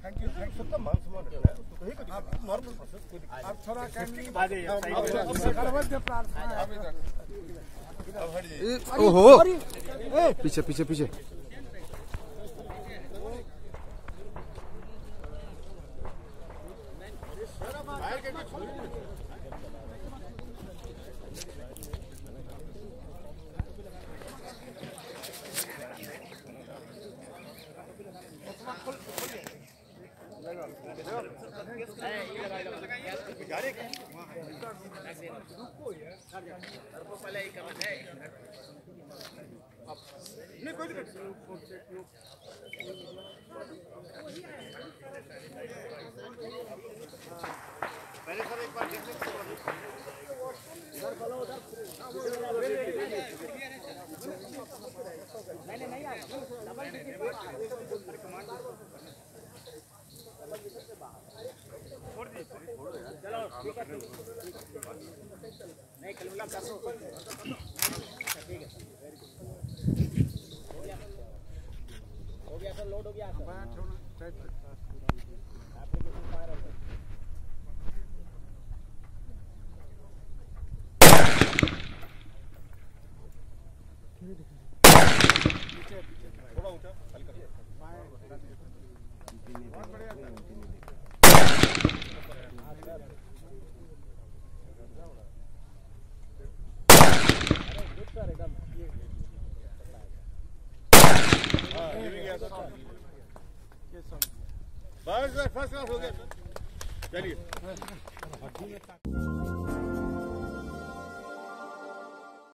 thank you सबका मान सम्मान आप नॉर्मल प्रोसेस आप थोड़ा ओहो पीछे पीछे पीछे पहले सर एक बार नहीं कलुला कर दो ठीक है हो गया सर लोड हो गया सर एप्लीकेशन फायर हो गया थोड़ा ऊंचा हल्का बहुत बढ़िया सर एकदम हाँ ये भी गया सर बस फर्स्ट क्लास हो गया चलिए